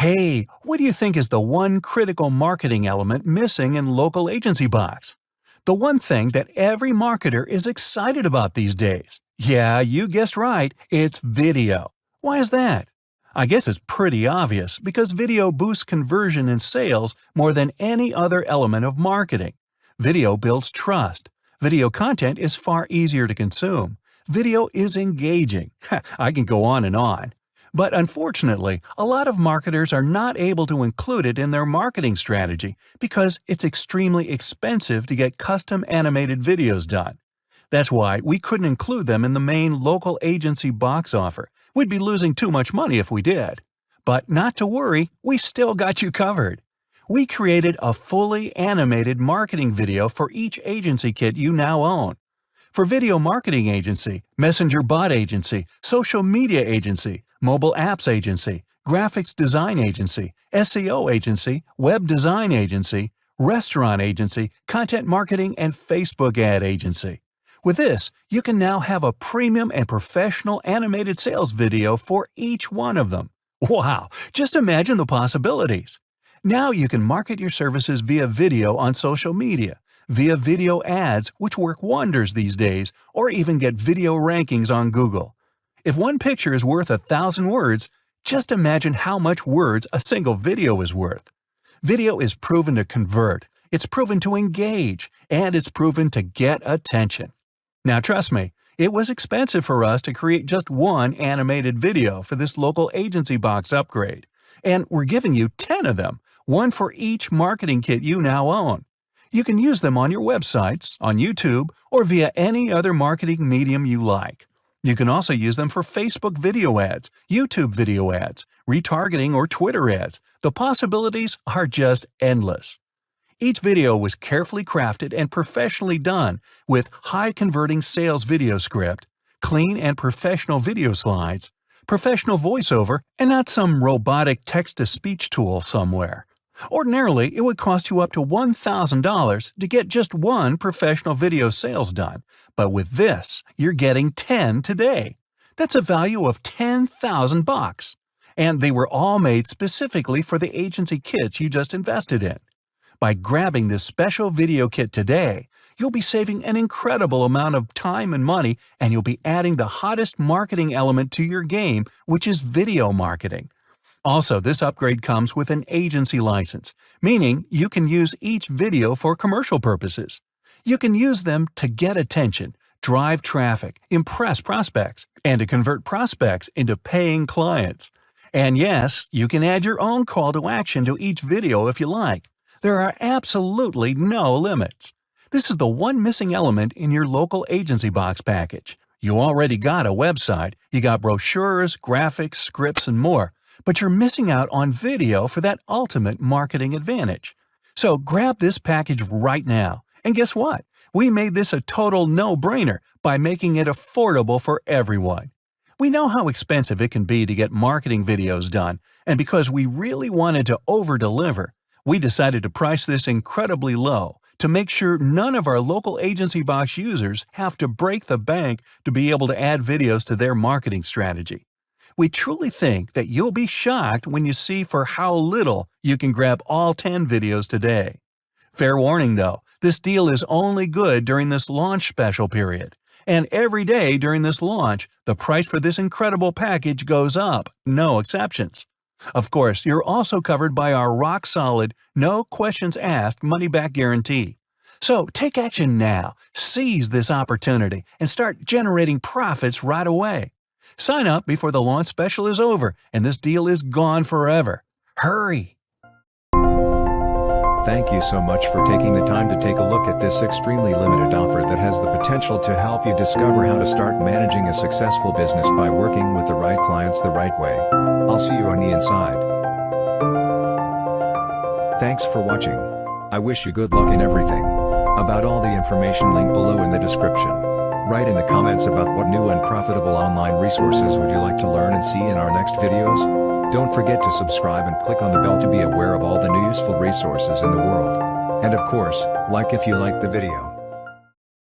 Hey, what do you think is the one critical marketing element missing in local agency box? The one thing that every marketer is excited about these days. Yeah, you guessed right, it's video. Why is that? I guess it's pretty obvious because video boosts conversion and sales more than any other element of marketing. Video builds trust. Video content is far easier to consume. Video is engaging. I can go on and on. But unfortunately, a lot of marketers are not able to include it in their marketing strategy because it's extremely expensive to get custom animated videos done. That's why we couldn't include them in the main local agency box offer. We'd be losing too much money if we did. But not to worry, we still got you covered. We created a fully animated marketing video for each agency kit you now own. For video marketing agency, messenger bot agency, social media agency, mobile apps agency, graphics design agency, SEO agency, web design agency, restaurant agency, content marketing, and Facebook ad agency. With this, you can now have a premium and professional animated sales video for each one of them. Wow, just imagine the possibilities. Now you can market your services via video on social media, via video ads, which work wonders these days, or even get video rankings on Google. If one picture is worth 1,000 words, just imagine how much words a single video is worth. Video is proven to convert, it's proven to engage, and it's proven to get attention. Now trust me, it was expensive for us to create just one animated video for this local agency box upgrade. And we're giving you 10 of them, one for each marketing kit you now own. You can use them on your websites, on YouTube, or via any other marketing medium you like. You can also use them for Facebook video ads, YouTube video ads, retargeting, or Twitter ads. The possibilities are just endless. Each video was carefully crafted and professionally done with high-converting sales video script, clean and professional video slides, professional voiceover, and not some robotic text-to-speech tool somewhere. Ordinarily, it would cost you up to $1,000 to get just one professional video sales done, but with this, you're getting 10 today. That's a value of $10,000. And they were all made specifically for the agency kits you just invested in. By grabbing this special video kit today, you'll be saving an incredible amount of time and money, and you'll be adding the hottest marketing element to your game, which is video marketing. Also, this upgrade comes with an agency license, meaning you can use each video for commercial purposes. You can use them to get attention, drive traffic, impress prospects, and to convert prospects into paying clients. And yes, you can add your own call to action to each video if you like. There are absolutely no limits. This is the one missing element in your local agency box package. You already got a website, you got brochures, graphics, scripts, and more, but you're missing out on video for that ultimate marketing advantage. So grab this package right now. And guess what? We made this a total no-brainer by making it affordable for everyone. We know how expensive it can be to get marketing videos done, and because we really wanted to over-deliver, we decided to price this incredibly low to make sure none of our local agency box users have to break the bank to be able to add videos to their marketing strategy. We truly think that you'll be shocked when you see for how little you can grab all 10 videos today. Fair warning though, this deal is only good during this launch special period. And every day during this launch, the price for this incredible package goes up, no exceptions. Of course, you're also covered by our rock-solid, no-questions-asked money-back guarantee. So take action now, seize this opportunity, and start generating profits right away. Sign up before the launch special is over, and this deal is gone forever. Hurry! Thank you so much for taking the time to take a look at this extremely limited offer that has the potential to help you discover how to start managing a successful business by working with the right clients the right way. I'll see you on the inside. Thanks for watching. I wish you good luck in everything. About all the information linked below in the description. Write in the comments about what new and profitable online resources would you like to learn and see in our next videos. Don't forget to subscribe and click on the bell to be aware of all the new useful resources in the world. And of course, like if you liked the video.